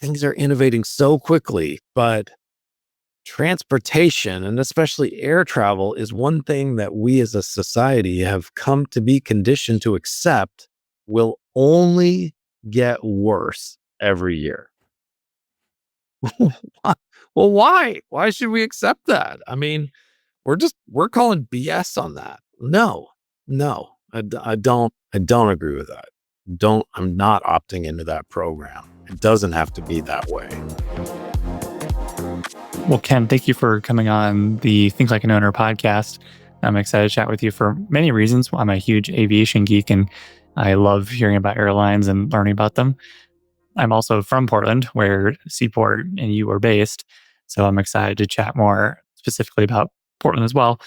things are innovating so quickly, but transportation and especially air travel is one thing that we as a society have come to be conditioned to accept will only get worse every year. Well, why? Why should we accept that? I mean, we're calling BS on that. No, I don't agree with that. I'm not opting into that program. It doesn't have to be that way. Well, Ken, thank you for coming on the Think Like an Owner podcast. I'm excited to chat with you for many reasons. I'm a huge aviation geek and I love hearing about airlines and learning about them. I'm also from Portland, where SeaPort and you are based. So I'm excited to chat more specifically about Portland as well.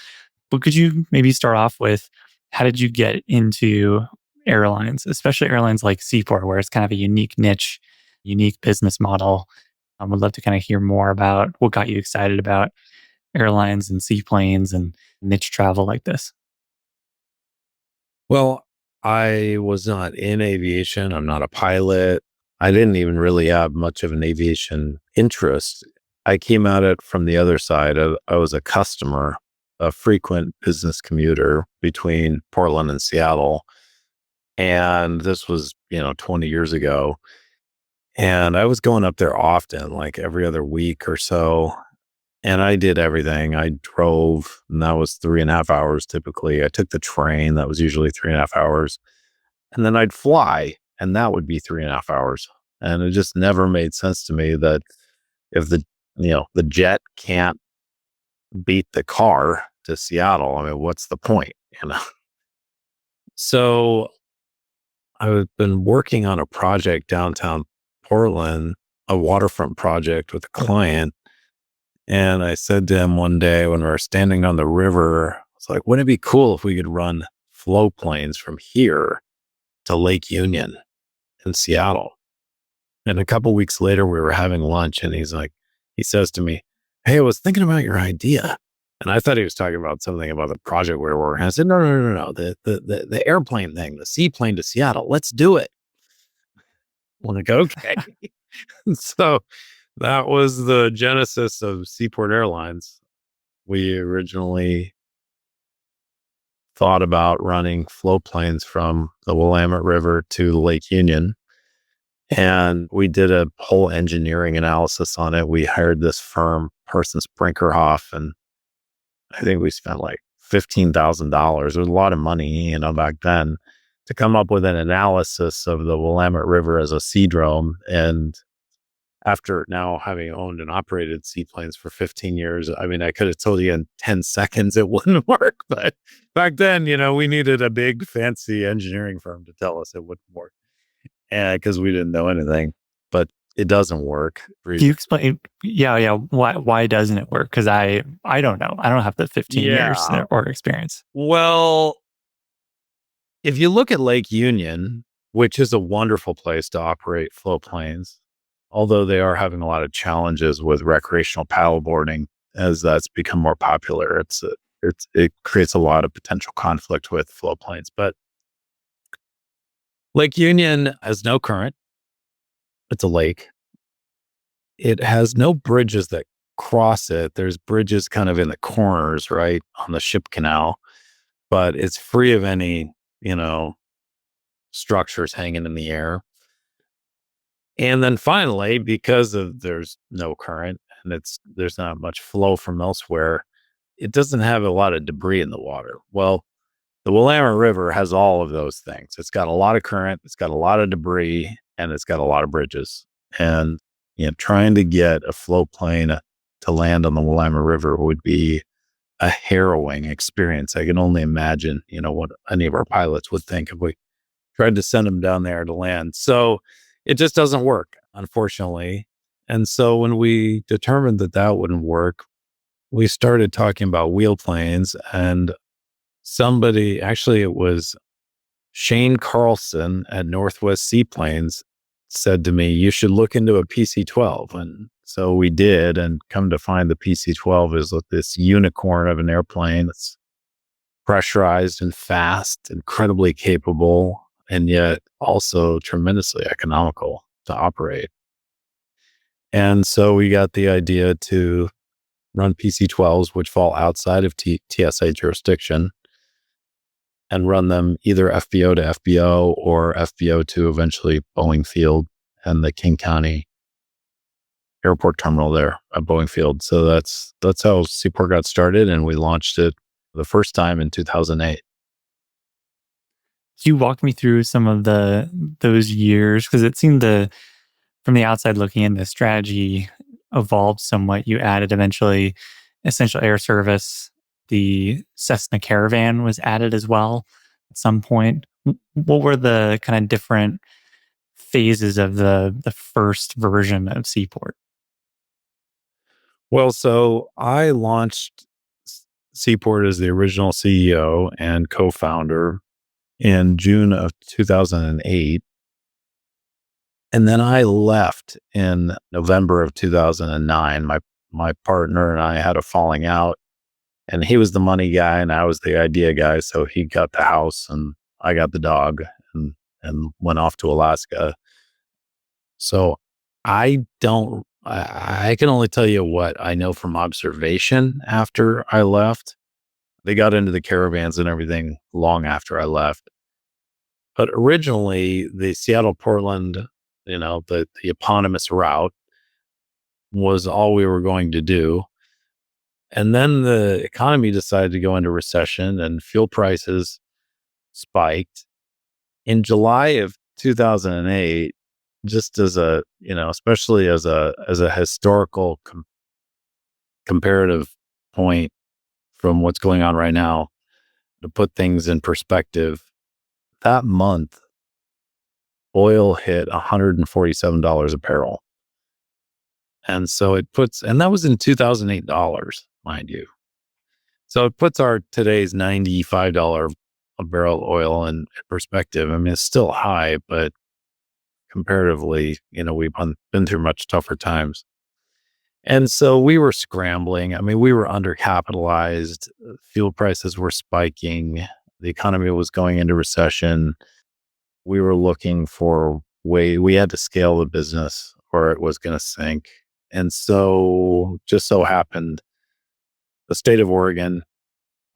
But could you maybe start off with, how did you get into airlines, especially airlines like SeaPort, where it's kind of a unique niche, unique business model? I would love to kind of hear more about what got you excited about airlines and seaplanes and niche travel like this. Well, I was not in aviation. I'm not a pilot. I didn't even really have much of an aviation interest. I came at it from the other side. I was a customer, a frequent business commuter between Portland and Seattle. And this was, 20 years ago. And I was going up there often, like every other week or so. And I did everything. I drove, and that was 3.5 hours typically. I took the train, that was usually 3.5 hours. And then I'd fly, and that would be 3.5 hours. And it just never made sense to me that if the jet can't beat the car to Seattle, I mean, what's the point? So I've been working on a project downtown Portland, a waterfront project with a client. And I said to him one day when we were standing on the river, I was like, wouldn't it be cool if we could run flow planes from here to Lake Union in Seattle? And a couple weeks later, we were having lunch and he says to me, hey, I was thinking about your idea. And I thought he was talking about something about the project we were working on. I said, no. The airplane thing, the seaplane to Seattle, let's do it. I'm like, okay. So that was the genesis of SeaPort Airlines. We originally thought about running flow planes from the Willamette River to Lake Union. And we did a whole engineering analysis on it. We hired this firm, Parsons Brinkerhoff, and I think we spent like $15,000. It was a lot of money, back then, to come up with an analysis of the Willamette River as a seadrome. And after now having owned and operated seaplanes for 15 years, I mean, I could have told you in 10 seconds it wouldn't work. But back then, we needed a big, fancy engineering firm to tell us it wouldn't work. And because we didn't know anything, but it doesn't work. Can you explain? Yeah. Why doesn't it work? Because I don't know. I don't have the 15 years or experience. Well, if you look at Lake Union, which is a wonderful place to operate flow planes, although they are having a lot of challenges with recreational paddleboarding as that's become more popular, it creates a lot of potential conflict with flow planes. But Lake Union has no current. It's a lake. It has no bridges that cross it. There's bridges kind of in the corners, right, on the ship canal, but it's free of any, structures hanging in the air. And then finally, because there's no current and there's not much flow from elsewhere, it doesn't have a lot of debris in the water. Well, the Willamette River has all of those things. It's got a lot of current, it's got a lot of debris, and it's got a lot of bridges. And trying to get a flow plane to land on the Willamette River would be a harrowing experience. I can only imagine, what any of our pilots would think if we tried to send them down there to land. So it just doesn't work, unfortunately. And so when we determined that wouldn't work, we started talking about wheel planes, and it was Shane Carlson at Northwest Seaplanes said to me, you should look into a PC-12. And so we did, and come to find the PC-12 is this unicorn of an airplane that's pressurized and fast, incredibly capable, and yet also tremendously economical to operate. And so we got the idea to run PC-12s, which fall outside of TSA jurisdiction, and run them either FBO to FBO or FBO to eventually Boeing Field and the King County Airport terminal there at Boeing Field. So that's how SeaPort got started, and we launched it the first time in 2008. You walk me through some of those years because it seemed from the outside looking in, the strategy evolved somewhat. You added eventually essential air service. The Cessna Caravan was added as well at some point. What were the kind of different phases of the first version of SeaPort? Well, so I launched SeaPort as the original CEO and co-founder in June of 2008. And then I left in November of 2009. My partner and I had a falling out, and he was the money guy and I was the idea guy. So he got the house and I got the dog, and went off to Alaska. So I can only tell you what I know from observation after I left. They got into the caravans and everything long after I left. But originally, the Seattle Portland, the eponymous route was all we were going to do. And then the economy decided to go into recession and fuel prices spiked. In July of 2008, just as especially as a historical comparative point from what's going on right now, to put things in perspective, that month, oil hit $147 a barrel. And so and that was in 2008 dollars, mind you. So it puts our today's $95 a barrel oil in perspective. I mean, it's still high, but comparatively, we've been through much tougher times. And so we were scrambling. I mean, we were undercapitalized. Fuel prices were spiking. The economy was going into recession. We were looking for we had to scale the business or it was going to sink. And so just so happened the state of Oregon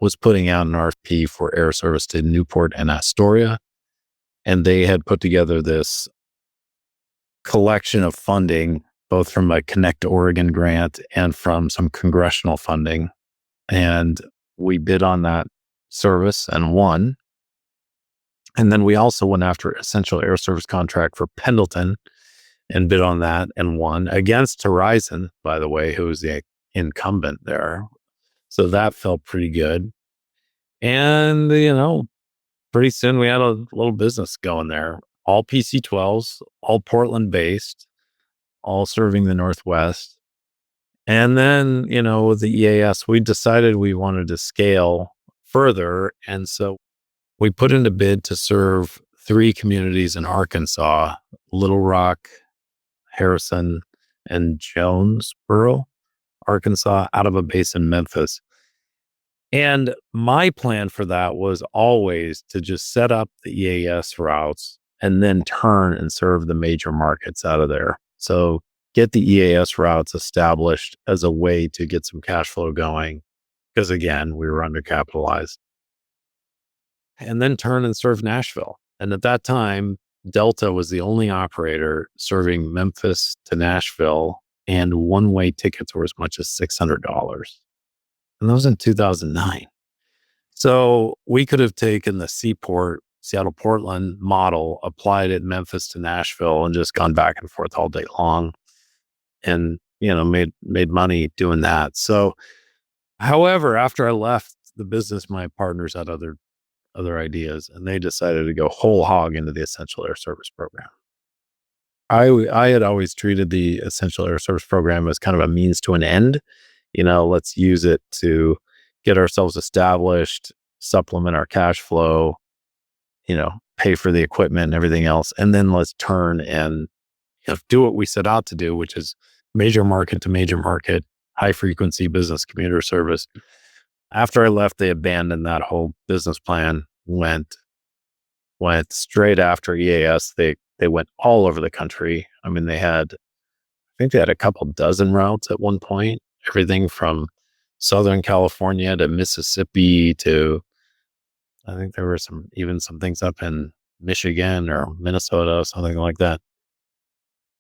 was putting out an RFP for air service to Newport and Astoria. And they had put together this collection of funding, both from a Connect Oregon grant and from some congressional funding. And we bid on that service and won. And then we also went after essential air service contract for Pendleton and bid on that and won against Horizon, by the way, who was the incumbent there. So that felt pretty good. And, pretty soon we had a little business going there, all PC-12s, all Portland based, all serving the Northwest. And then, with the EAS, we decided we wanted to scale further. And so we put in a bid to serve 3 communities in Arkansas: Little Rock, Harrison, and Jonesboro, Arkansas, out of a base in Memphis. And my plan for that was always to just set up the EAS routes and then turn and serve the major markets out of there. So get the EAS routes established as a way to get some cash flow going, because again, we were undercapitalized. And then turn and serve Nashville. And at that time, Delta was the only operator serving Memphis to Nashville, and one-way tickets were as much as $600. And that was in 2009. So we could have taken the SeaPort, Seattle Portland model, applied it Memphis to Nashville, and just gone back and forth all day long, and made money doing that. So, however, after I left the business, my partners had other ideas, and they decided to go whole hog into the Essential Air Service program. I had always treated the Essential Air Service program as kind of a means to an end. Let's use it to get ourselves established, supplement our cash flow, pay for the equipment and everything else. And then let's turn and do what we set out to do, which is major market to major market, high frequency business commuter service. After I left, they abandoned that whole business plan, went straight after EAS. They went all over the country. I mean, they had, I think they had a couple dozen routes at one point, everything from Southern California to Mississippi to, I think there were some things up in Michigan or Minnesota, something like that.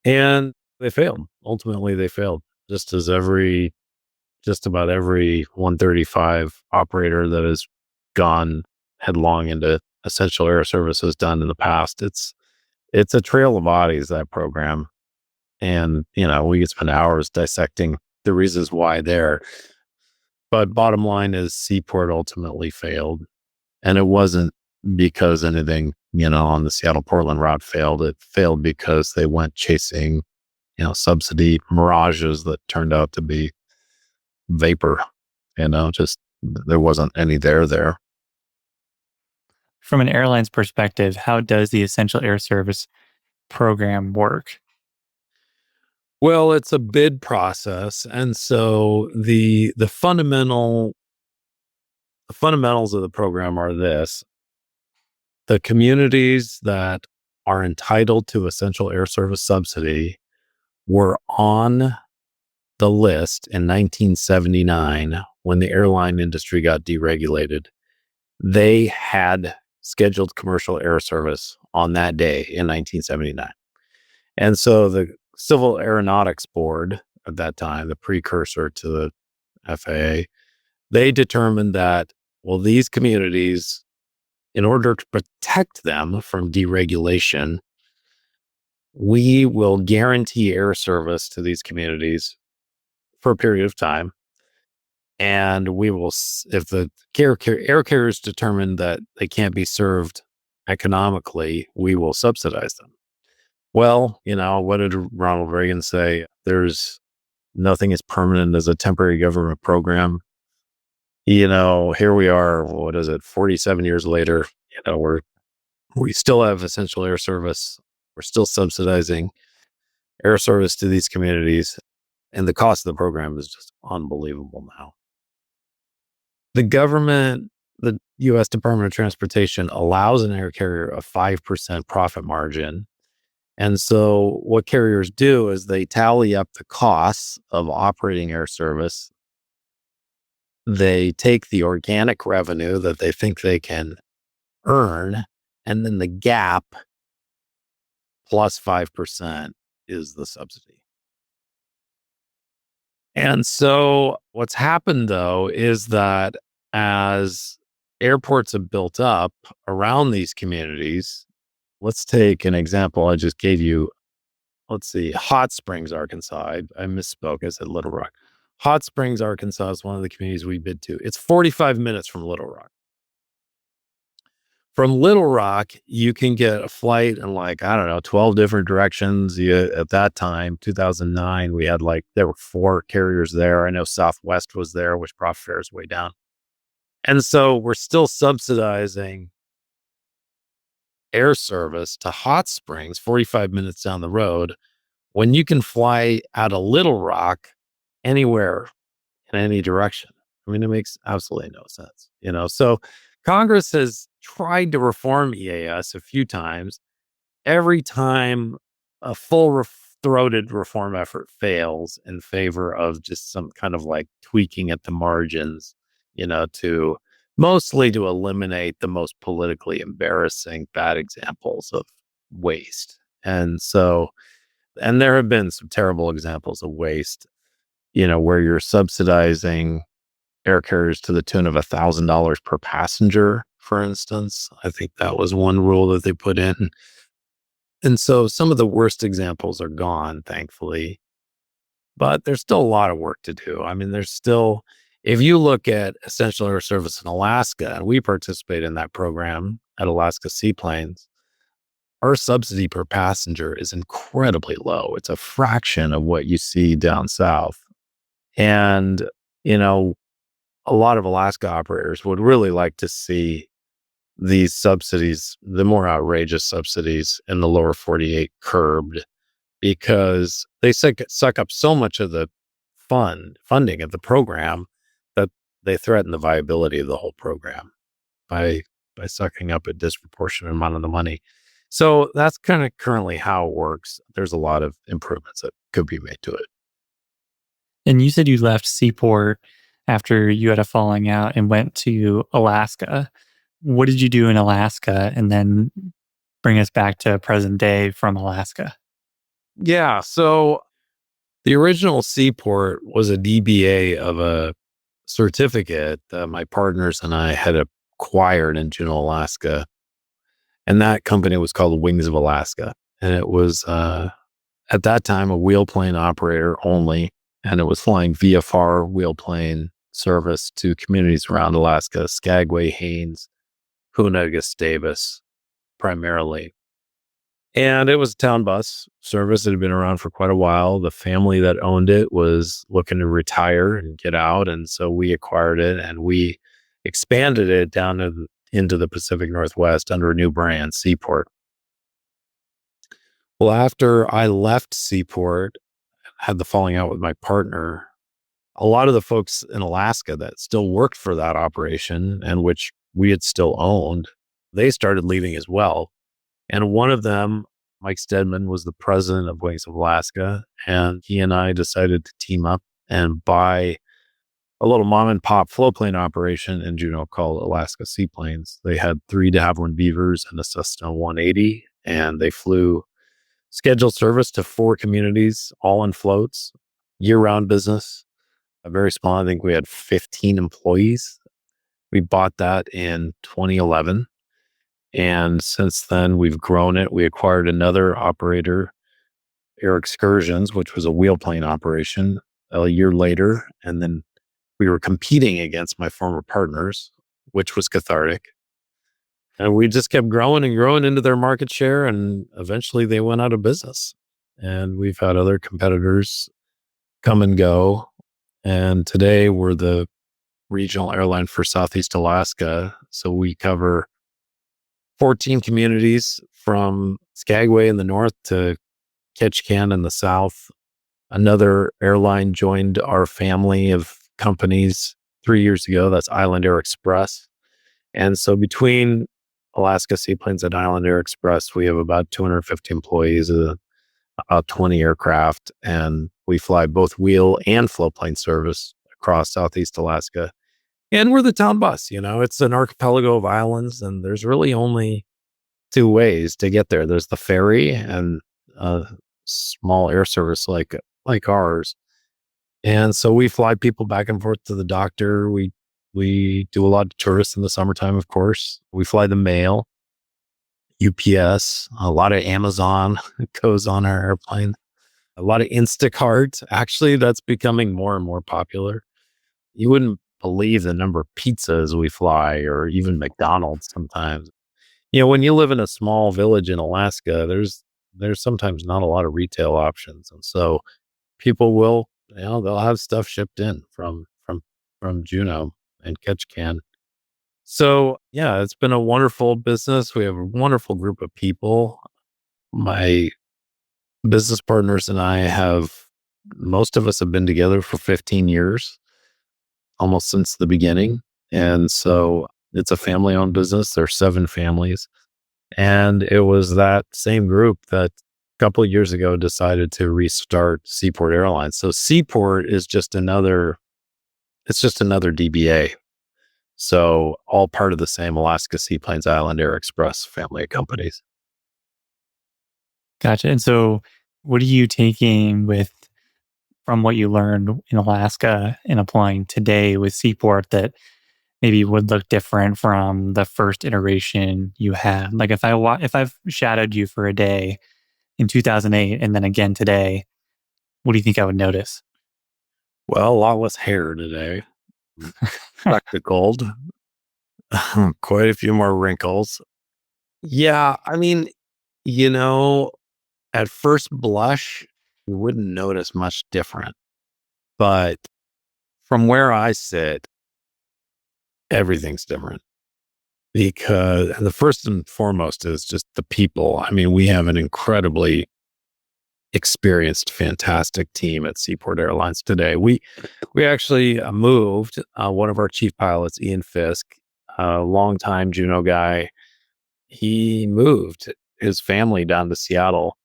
And they failed. Ultimately, they failed, just as just about every 135 operator that has gone headlong into essential air service has done in the past. It's a trail of bodies, that program. And, we could spend hours dissecting the reasons why there. But bottom line is Seaport ultimately failed. And it wasn't because anything, on the Seattle Portland route failed. It failed because they went chasing, subsidy mirages that turned out to be vapor, just there wasn't any there. From an airline's perspective, how does the Essential Air Service program work? Well, it's a bid process. And so the fundamentals of the program are this: the communities that are entitled to essential air service subsidy were on the list in 1979 when the airline industry got deregulated. They had scheduled commercial air service on that day in 1979. And so the Civil Aeronautics Board at that time, the precursor to the FAA, they determined that, well, these communities, in order to protect them from deregulation, we will guarantee air service to these communities for a period of time. And we will, if the air carriers determine that they can't be served economically, we will subsidize them. Well, what did Ronald Reagan say? There's nothing as permanent as a temporary government program. Here we are, what is it, 47 years later, we still have essential air service. We're still subsidizing air service to these communities. And the cost of the program is just unbelievable now. The U.S. Department of Transportation allows an air carrier a 5% profit margin. And so what carriers do is they tally up the costs of operating air service. They take the organic revenue that they think they can earn, and then the gap plus 5% is the subsidy. And so what's happened, though, is that as airports have built up around these communities, let's take an example I just gave you. Let's see, Hot Springs, Arkansas. I misspoke. I said Little Rock. Hot Springs, Arkansas is one of the communities we bid to. It's 45 minutes from Little Rock. From Little Rock, you can get a flight in 12 different directions. At that time, 2009, there were 4 carriers there. I know Southwest was there, which profit fare is way down. And so we're still subsidizing air service to Hot Springs, 45 minutes down the road, when you can fly out of Little Rock anywhere in any direction. I mean, it makes absolutely no sense, So Congress has tried to reform EAS a few times. Every time a full-throated reform effort fails in favor of just some kind of tweaking at the margins, to mostly to eliminate the most politically embarrassing bad examples of waste. And there have been some terrible examples of waste, where you're subsidizing air carriers to the tune of $1,000 per passenger, for instance. I think that was one rule that they put in. And so some of the worst examples are gone, thankfully, but there's still a lot of work to do. I mean, if you look at essential air service in Alaska, and we participate in that program at Alaska Seaplanes, our subsidy per passenger is incredibly low. It's a fraction of what you see down south. And, a lot of Alaska operators would really like to see these subsidies, the more outrageous subsidies in the lower 48, curbed, because they suck up so much of the funding of the program that they threaten the viability of the whole program by sucking up a disproportionate amount of the money. So that's kind of currently how it works. There's a lot of improvements that could be made to it. And you said you left Seaport after you had a falling out and went to Alaska. What did you do in Alaska? And then bring us back to present day from Alaska. Yeah. So the original Seaport was a DBA of a certificate that my partners and I had acquired in Juneau, Alaska. And that company was called Wings of Alaska. And it was, at that time, a wheelplane operator only. And it was flying VFR wheelplane service to communities around Alaska, Skagway, Haines, Hoonah, Gustavus, primarily. And it was a town bus service that had been around for quite a while. The family that owned it was looking to retire and get out. And so we acquired it and we expanded it down into the Pacific Northwest under a new brand, Seaport. Well, after I left Seaport, had the falling out with my partner, a lot of the folks in Alaska that still worked for that operation and which we had still owned, they started leaving as well. And one of them, Mike Stedman, was the president of Wings of Alaska. And he and I decided to team up and buy a little mom and pop float plane operation in Juneau called Alaska Seaplanes. They had 3 de Havilland Beavers and a Cessna 180, and they flew scheduled service to 4 communities, all in floats, year-round business. A very small, I think we had 15 employees. We bought that in 2011. And since then, we've grown it. We acquired another operator, Air Excursions, which was a wheelplane operation a year later. And then we were competing against my former partners, which was cathartic. And we just kept growing and growing into their market share. And eventually they went out of business. And we've had other competitors come and go. And today we're the regional airline for Southeast Alaska. So we cover 14 communities from Skagway in the north to Ketchikan in the south. Another airline joined our family of companies 3 years ago. That's Island Air Express. And so between Alaska Seaplanes and Island Air Express, we have about 250 employees, about 20 aircraft, and we fly both wheel and float plane service across Southeast Alaska. And we're the town bus, it's an archipelago of islands, and there's really only 2 ways to get there. There's the ferry and a small air service like ours. And so we fly people back and forth to the doctor. We do a lot of tourists in the summertime, of course. We fly the mail, UPS, a lot of Amazon goes on our airplane, a lot of Instacart. Actually, that's becoming more and more popular. You wouldn't believe the number of pizzas we fly, or even McDonald's sometimes. When you live in a small village in Alaska, there's sometimes not a lot of retail options. And so people will, they'll have stuff shipped in from Juneau and Ketchikan. So yeah, it's been a wonderful business. We have a wonderful group of people. My business partners and most of us have been together for 15 years, almost since the beginning. And so it's a family owned business. There's 7 families. And it was that same group that a couple of years ago decided to restart SeaPort Airlines. So SeaPort is it's just another DBA. So all part of the same Alaska Seaplanes Island Air Express family of companies. Gotcha. And so, what are you taking from what you learned in Alaska and applying today with Seaport that maybe would look different from the first iteration you had? Like if I've shadowed you for a day in 2008 and then again today, what do you think I would notice? Well, a lot less hair today. Spectacled. Quite a few more wrinkles. Yeah, I mean, you know, at first blush, you wouldn't notice much different. But from where I sit, everything's different. Because the first and foremost is just the people. I mean, we have an incredibly experienced, fantastic team at SeaPort Airlines today. We actually moved one of our chief pilots, Ian Fisk, a longtime Juneau guy. He moved his family down to Seattle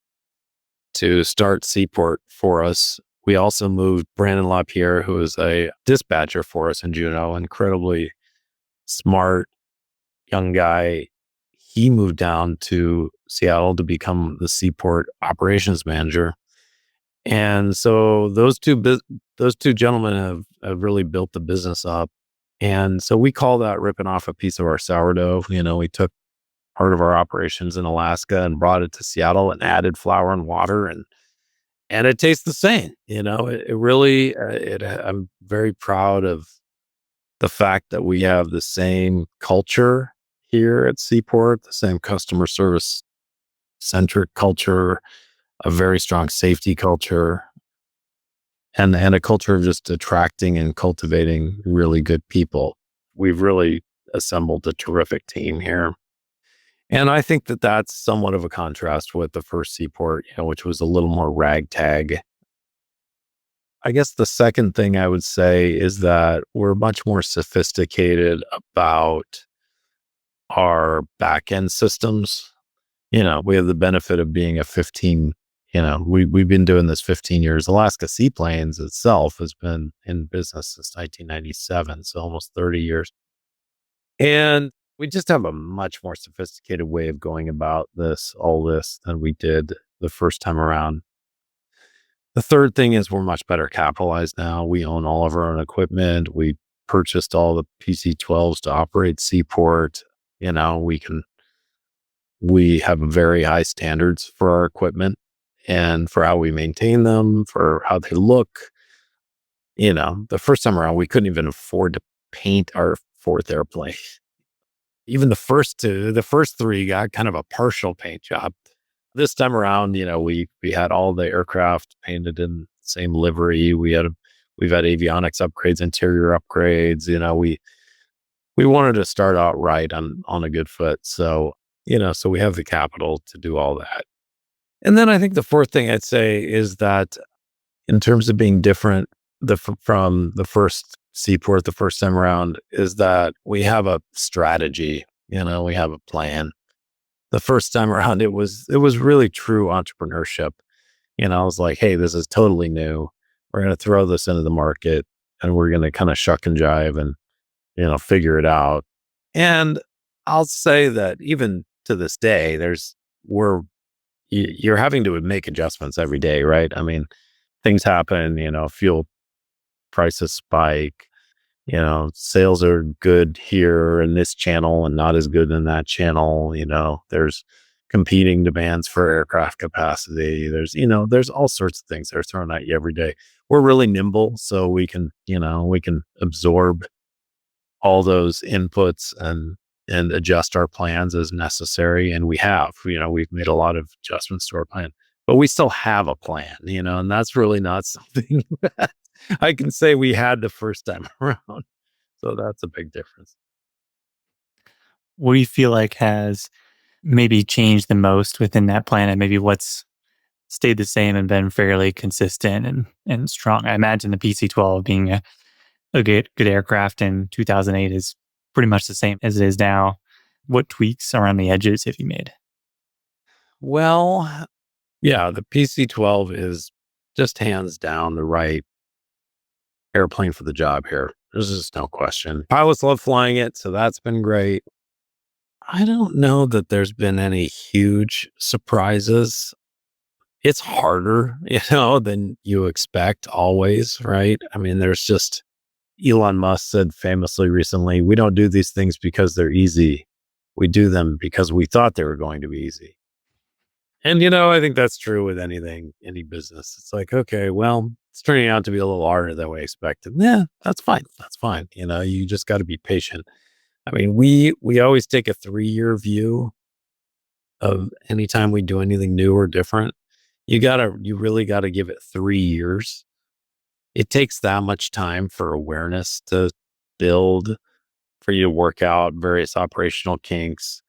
to start SeaPort for us. We also moved Brandon LaPierre, who is a dispatcher for us in Juneau, incredibly smart young guy. He moved down to Seattle to become the SeaPort operations manager. And so those two gentlemen have really built the business up. And so we call that ripping off a piece of our sourdough. We took part of our operations in Alaska and brought it to Seattle and added flour and water, and it tastes the same. It really I'm very proud of the fact that we have the same culture here at SeaPort, the same customer service centric culture, a very strong safety culture, and a culture of just attracting and cultivating really good people. We've really assembled a terrific team here. And I think that that's somewhat of a contrast with the first SeaPort, which was a little more ragtag. I guess the second thing I would say is that we're much more sophisticated about our back end systems. We have the benefit of being we've been doing this 15 years. Alaska Seaplanes itself has been in business since 1997, so almost 30 years. And we just have a much more sophisticated way of going about all this than we did the first time around. The third thing is we're much better capitalized now. We own all of our own equipment. We purchased all the PC-12s to operate SeaPort. We have very high standards for our equipment and for how we maintain them, for how they look. The first time around, we couldn't even afford to paint our fourth airplane. Even the first three got kind of a partial paint job. This time around, we had all the aircraft painted in the same livery. We've had avionics upgrades, interior upgrades. We wanted to start out right on a good foot. So we have the capital to do all that. And then I think the fourth thing I'd say is that in terms of being different from the first SeaPort, the first time around, is that we have a strategy. We have a plan. The first time around, it was really true entrepreneurship. I was like, hey, this is totally new. We're going to throw this into the market and we're going to kind of shuck and jive and, figure it out. And I'll say that even to this day, you're having to make adjustments every day, right? I mean, things happen, fuel prices spike, sales are good here in this channel and not as good in that channel. There's competing demands for aircraft capacity. There's all sorts of things that are thrown at you every day. We're really nimble, so we can absorb all those inputs and adjust our plans as necessary. And we've made a lot of adjustments to our plan, but we still have a plan, and that's really not something that I can say we had the first time around. So that's a big difference. What do you feel like has maybe changed the most within that plan, and maybe what's stayed the same and been fairly consistent and strong? I imagine the PC-12 being a good aircraft in 2008 is pretty much the same as it is now. What tweaks around the edges have you made? Well, yeah, the PC-12 is just hands down the right airplane for the job here. There's just no question. Pilots love flying it, so that's been great. I don't know that there's been any huge surprises. It's harder, than you expect always, right? I mean, there's just Elon Musk said famously recently, we don't do these things because they're easy. We do them because we thought they were going to be easy. And, I think that's true with anything, any business. It's like, okay, well, it's turning out to be a little harder than we expected. Yeah, that's fine. That's fine. You just got to be patient. I mean, we always take a 3-year view of anytime we do anything new or different. You really gotta give it 3 years. It takes that much time for awareness to build, for you to work out various operational kinks,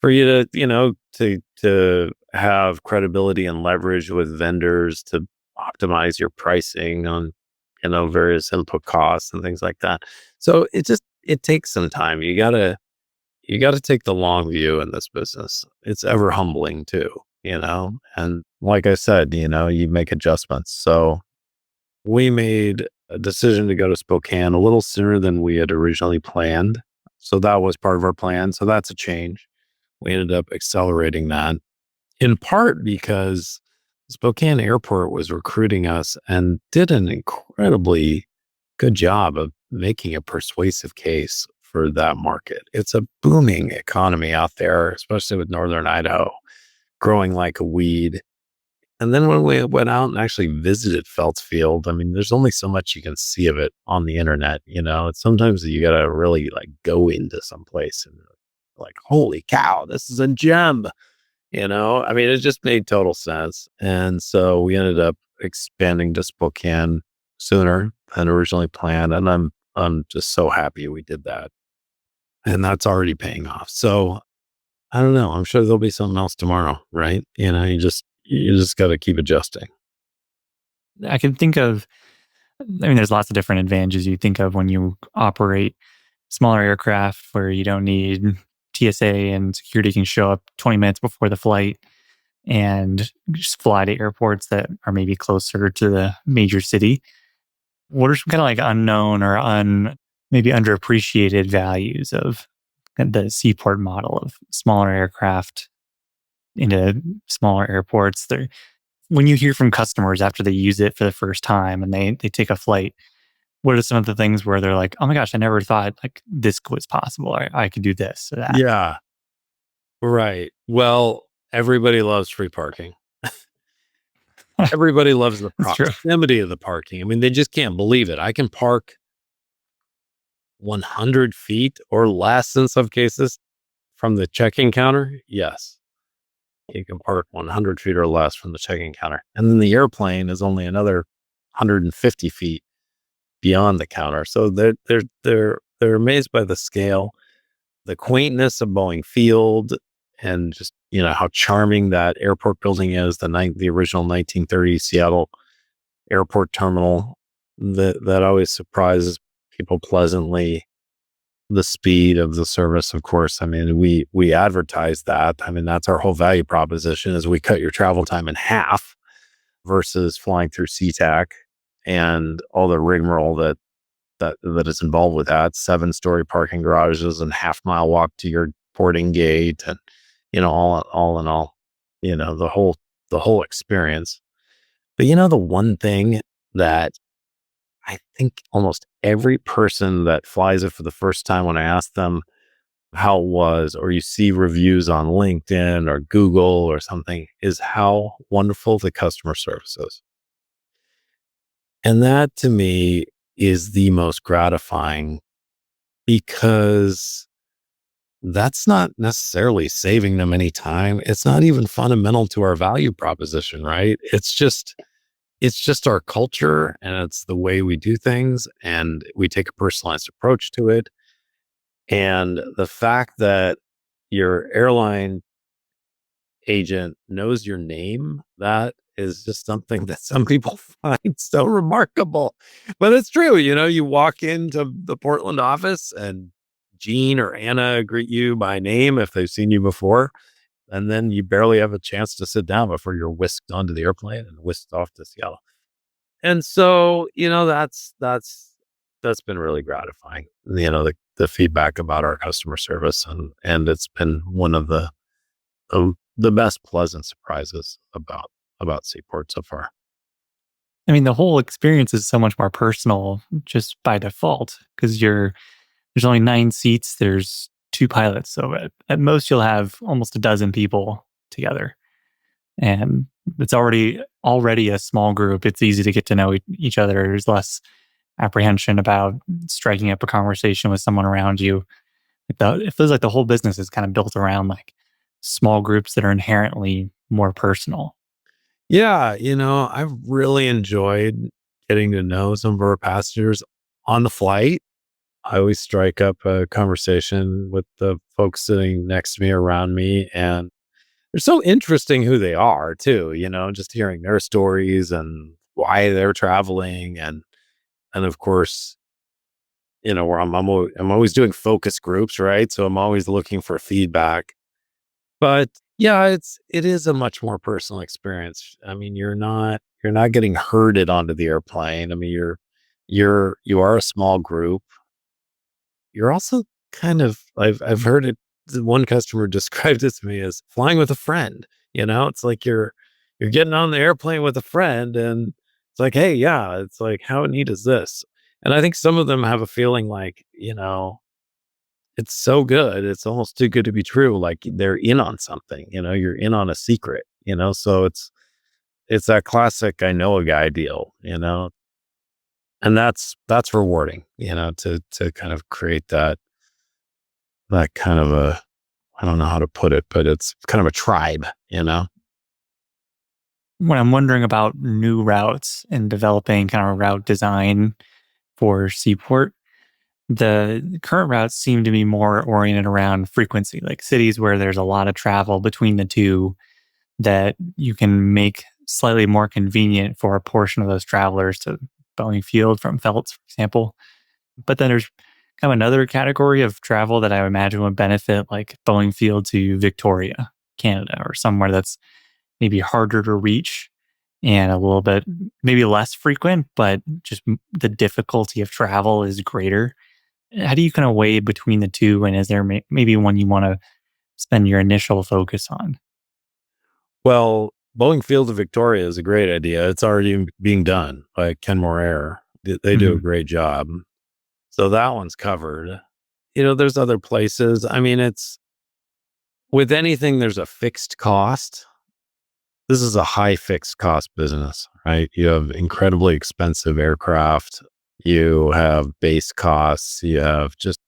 for you to, to have credibility and leverage with vendors to optimize your pricing on, various input costs and things like that. So it takes some time. you got to take the long view in this business. It's ever humbling too, and like I said, you make adjustments. So we made a decision to go to Spokane a little sooner than we had originally planned. So that was part of our plan. So that's a change. We ended up accelerating that in part because Spokane Airport was recruiting us and did an incredibly good job of making a persuasive case for that market. It's a booming economy out there, especially with Northern Idaho growing like a weed. And then when we went out and actually visited Felts Field, I mean, there's only so much you can see of it on the internet. It's sometimes you got to really like go into some place and like, holy cow, this is a gem. I mean, it just made total sense. And so we ended up expanding to Spokane sooner than originally planned. And I'm just so happy we did that. And that's already paying off. So I don't know. I'm sure there'll be something else tomorrow, right? You just got to keep adjusting. I can think of, I mean, there's lots of different advantages you think of when you operate smaller aircraft where you don't need TSA and security can show up 20 minutes before the flight and just fly to airports that are maybe closer to the major city. What are some kind of like unknown or maybe underappreciated values of the seaport model of smaller aircraft into smaller airports? When you hear from customers after they use it for the first time and they take a flight, what are some of the things where they're like, oh my gosh, I never thought like this was possible. I could do this or that. Yeah, right. Well, everybody loves free parking. Everybody loves the That's true. proximity of the parking. I mean, they just can't believe it. I can park 100 feet or less in some cases from the check-in counter. Yes, you can park 100 feet or less from the check-in counter. And then the airplane is only another 150 feet beyond the counter. So they're amazed by the scale, the quaintness of Boeing Field, and just how charming that airport building is. The original 1930s Seattle airport terminal that always surprises people pleasantly. The speed of the service, of course. I mean, we advertise that. I mean, that's our whole value proposition: is we cut your travel time in half versus flying through SeaTac and all the rigmarole that is involved with that. 7-story parking garages and half-mile walk to your boarding gate, and all in all, the whole experience. But the one thing that I think almost every person that flies it for the first time, when I ask them how it was, or you see reviews on LinkedIn or Google or something, is how wonderful the customer service is. And that to me is the most gratifying, because that's not necessarily saving them any time. It's not even fundamental to our value proposition, right? It's just our culture, and it's the way we do things, and we take a personalized approach to it. And the fact that your airline agent knows your name, that is just something that some people find so remarkable. But it's true. You walk into the Portland office and Gene or Anna greet you by name if they've seen you before. And then you barely have a chance to sit down before you're whisked onto the airplane and whisked off to Seattle. And so, that's been really gratifying. The feedback about our customer service, and it's been one of the best pleasant surprises about Seaport so far. I mean, the whole experience is so much more personal just by default because there's only 9 seats. There's 2 pilots. So at most you'll have almost a dozen people together. And it's already a small group. It's easy to get to know each other. There's less apprehension about striking up a conversation with someone around you. It feels like the whole business is kind of built around like small groups that are inherently more personal. Yeah, I've really enjoyed getting to know some of our passengers on the flight. I always strike up a conversation with the folks sitting next to me, around me, and they're so interesting who they are too, just hearing their stories and why they're traveling, and of course, where I'm always doing focus groups, right? So I'm always looking for feedback. But yeah, it is a much more personal experience. I mean, you're not getting herded onto the airplane. I mean, you are a small group. You're also kind of I've heard it. One customer described it to me as flying with a friend. It's like you're getting on the airplane with a friend, and it's like, hey, yeah, it's like, how neat is this? And I think some of them have a feeling like, it's so good, it's almost too good to be true. Like they're in on something. You're in on a secret. So it's that classic I know a guy deal. And that's rewarding. To kind of create that kind of I don't know how to put it, but it's kind of a tribe. When I'm wondering about new routes and developing kind of route design for Seaport, the current routes seem to be more oriented around frequency, like cities where there's a lot of travel between the two that you can make slightly more convenient for a portion of those travelers to Boeing Field from Felts, for example. But then there's kind of another category of travel that I imagine would benefit, like Boeing Field to Victoria, Canada, or somewhere that's maybe harder to reach and a little bit maybe less frequent, but just the difficulty of travel is greater. How do you kind of weigh between the two? And is there maybe one you want to spend your initial focus on? Well, Boeing Field of Victoria is a great idea. It's already being done by Kenmore Air. They do a Mhm. great job. So that one's covered. There's other places. I mean, it's with anything, there's a fixed cost. This is a high fixed cost business, right? You have incredibly expensive aircraft. You have base costs. You have just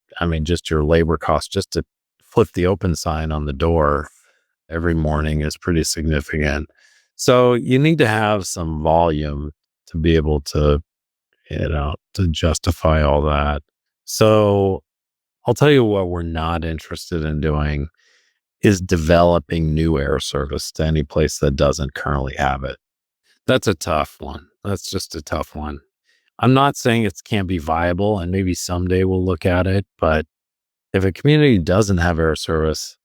your labor costs just to flip the open sign on the door every morning is pretty significant. So you need to have some volume to be able to justify all that. So I'll tell you what we're not interested in doing is developing new air service to any place that doesn't currently have it. That's a tough one. That's just a tough one. I'm not saying it can't be viable and maybe someday we'll look at it, but if a community doesn't have air service,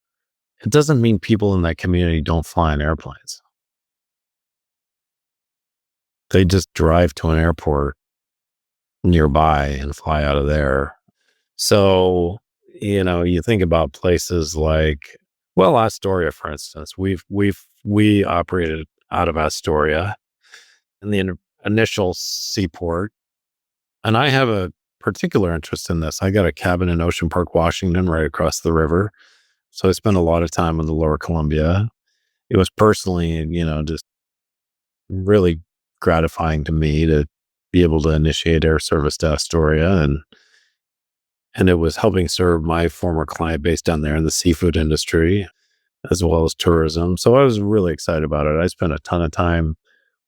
it doesn't mean people in that community don't fly in airplanes. They just drive to an airport nearby and fly out of there. So, you think about places like, well, Astoria, for instance. We operated out of Astoria in the initial seaport, and I have a particular interest in this. I got a cabin in Ocean Park, Washington, right across the river. So I spent a lot of time in the Lower Columbia. It was personally, just really gratifying to me to be able to initiate air service to Astoria, and it was helping serve my former client base down there in the seafood industry as well as tourism. So I was really excited about it. I spent a ton of time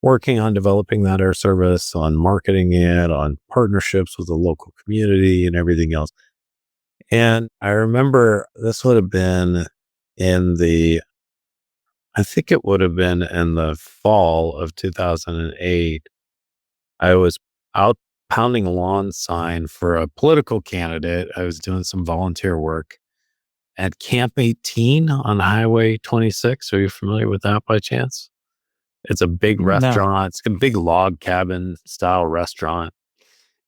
working on developing that air service, on marketing it, on partnerships with the local community and everything else. And I remember this would have been in the I think it would have been in the fall of 2008. I was out pounding a lawn sign for a political candidate. I was doing some volunteer work at Camp 18 on Highway 26. Are you familiar with that by chance? It's a big No. restaurant. It's a big log cabin style restaurant.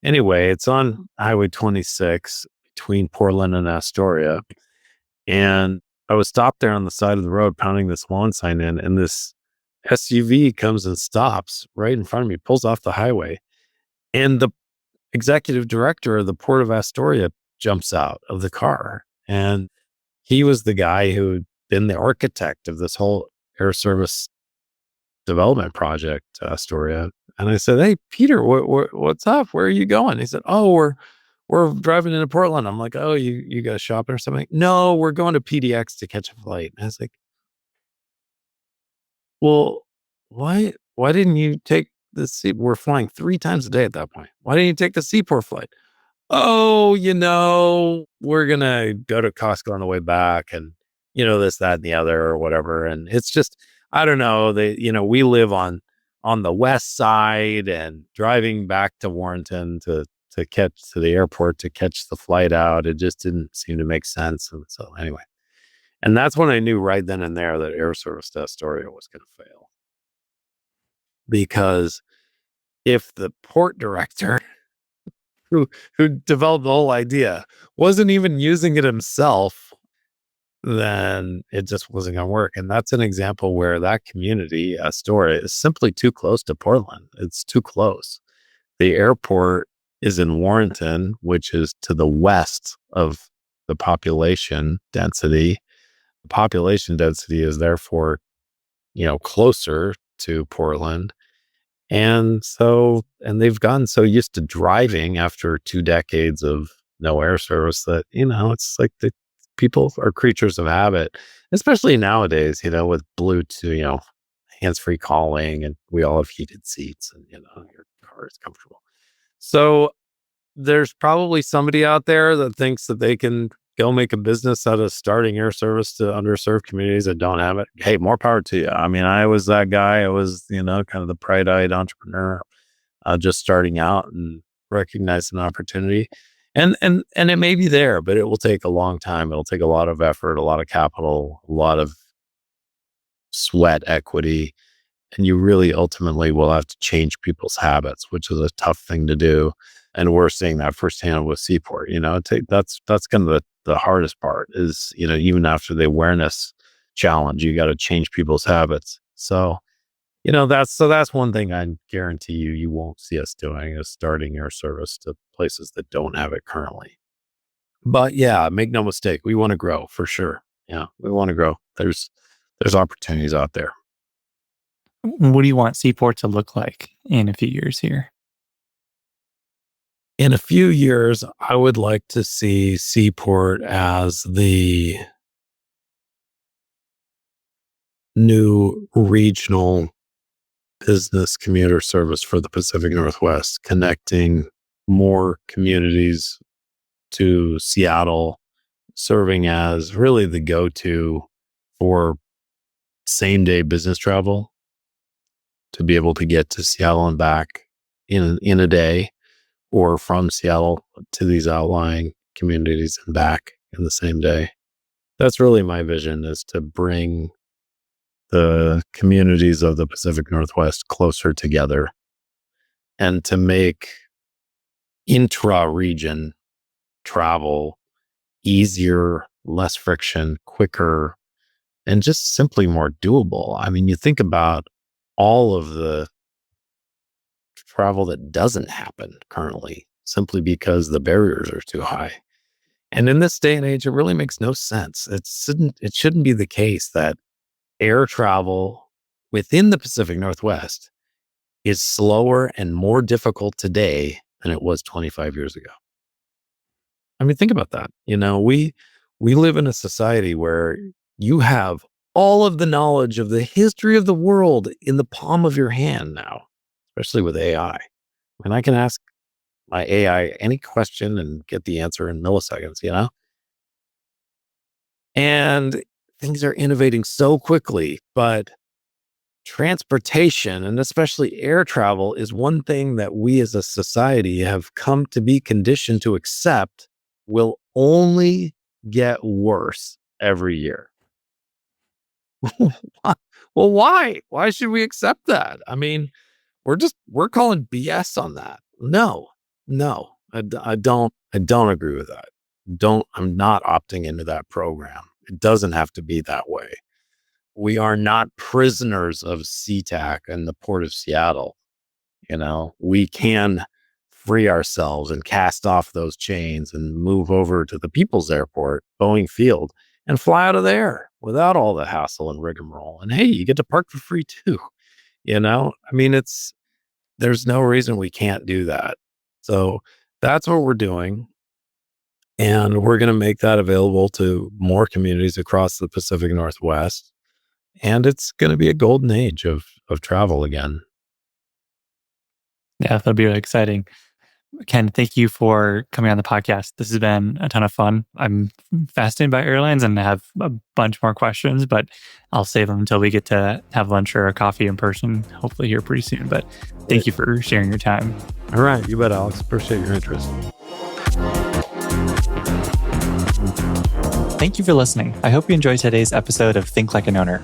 Anyway, it's on Highway 26 between Portland and Astoria. And I was stopped there on the side of the road pounding this lawn sign in, and this SUV comes and stops right in front of me, pulls off the highway. And the executive director of the Port of Astoria jumps out of the car. And he was the guy who'd been the architect of this whole air service development project to Astoria. And I said, "Hey, Peter, what's up? Where are you going?" He said, "Oh, we're driving into Portland." I'm like, "Oh, you got shopping or something?" "No, we're going to PDX to catch a flight." And I was like, "Well, why didn't you take the sea? We're flying 3 times a day at that point. Why didn't you take the Seaport flight?" "Oh, we're gonna go to Costco on the way back and, this, that, and the other or whatever." And it's just, I don't know, we live on the west side, and driving back to Warrenton to to the airport to catch the flight out. It just didn't seem to make sense. And so anyway, and that's when I knew right then and there that Air Service to Astoria was going to fail, because if the port director who developed the whole idea wasn't even using it himself, then it just wasn't going to work. And that's an example where that community, Astoria, is simply too close to Portland. It's too close. The airport is in Warrenton, which is to the west of the population density. The population density is therefore, closer to Portland. And they've gotten so used to driving after 2 decades of no air service that, it's like the people are creatures of habit, especially nowadays, with Bluetooth, hands-free calling, and we all have heated seats, and, your car is comfortable. So there's probably somebody out there that thinks that they can go make a business out of starting air service to underserved communities that don't have it. Hey, more power to you. I mean, I was that guy. I was, kind of the bright-eyed entrepreneur, just starting out and recognized an opportunity. And it may be there, but it will take a long time. It'll take a lot of effort, a lot of capital, a lot of sweat equity. And you really ultimately will have to change people's habits, which is a tough thing to do. And we're seeing that firsthand with SeaPort. That's kind of the hardest part is, even after the awareness challenge, you got to change people's habits. So, that's one thing I guarantee you won't see us doing, is starting air service to places that don't have it currently. But yeah, make no mistake, we want to grow for sure. Yeah, we want to grow. There's opportunities out there. What do you want SeaPort to look like in a few years here? In a few years, I would like to see SeaPort as the new regional business commuter service for the Pacific Northwest, connecting more communities to Seattle, serving as really the go-to for same-day business travel, to be able to get to Seattle and back in a day, or from Seattle to these outlying communities and back in the same day. That's really my vision, is to bring the communities of the Pacific Northwest closer together and to make intra-region travel easier, less friction, quicker, and just simply more doable. I mean, you think about all of the travel that doesn't happen currently simply because the barriers are too high. And in this day and age, it really makes no sense. It shouldn't be the case that air travel within the Pacific Northwest is slower and more difficult today than it was 25 years ago. I mean, think about that. We live in a society where you have all of the knowledge of the history of the world in the palm of your hand now, especially with AI. And I can ask my AI any question and get the answer in milliseconds. And things are innovating so quickly, but transportation, and especially air travel, is one thing that we as a society have come to be conditioned to accept will only get worse every year. Well, why? Why should we accept that? I mean, we're calling BS on that. No, I don't agree with that. I'm not opting into that program. It doesn't have to be that way. We are not prisoners of SeaTac and the Port of Seattle. We can free ourselves and cast off those chains and move over to the People's Airport, Boeing Field, and fly out of there without all the hassle and rigmarole. And hey, you get to park for free too. I mean, there's no reason we can't do that. So that's what we're doing. And we're going to make that available to more communities across the Pacific Northwest. And it's going to be a golden age of travel again. Yeah, that'll be really exciting. Ken, thank you for coming on the podcast. This has been a ton of fun. I'm fascinated by airlines and have a bunch more questions, but I'll save them until we get to have lunch or a coffee in person, hopefully here pretty soon. But thank you for sharing your time. All right. You bet, Alex. Appreciate your interest. Thank you for listening. I hope you enjoyed today's episode of Think Like an Owner.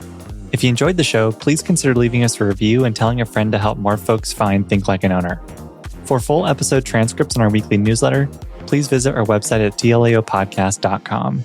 If you enjoyed the show, please consider leaving us a review and telling a friend to help more folks find Think Like an Owner. For full episode transcripts and our weekly newsletter, please visit our website at dlaopodcast.com.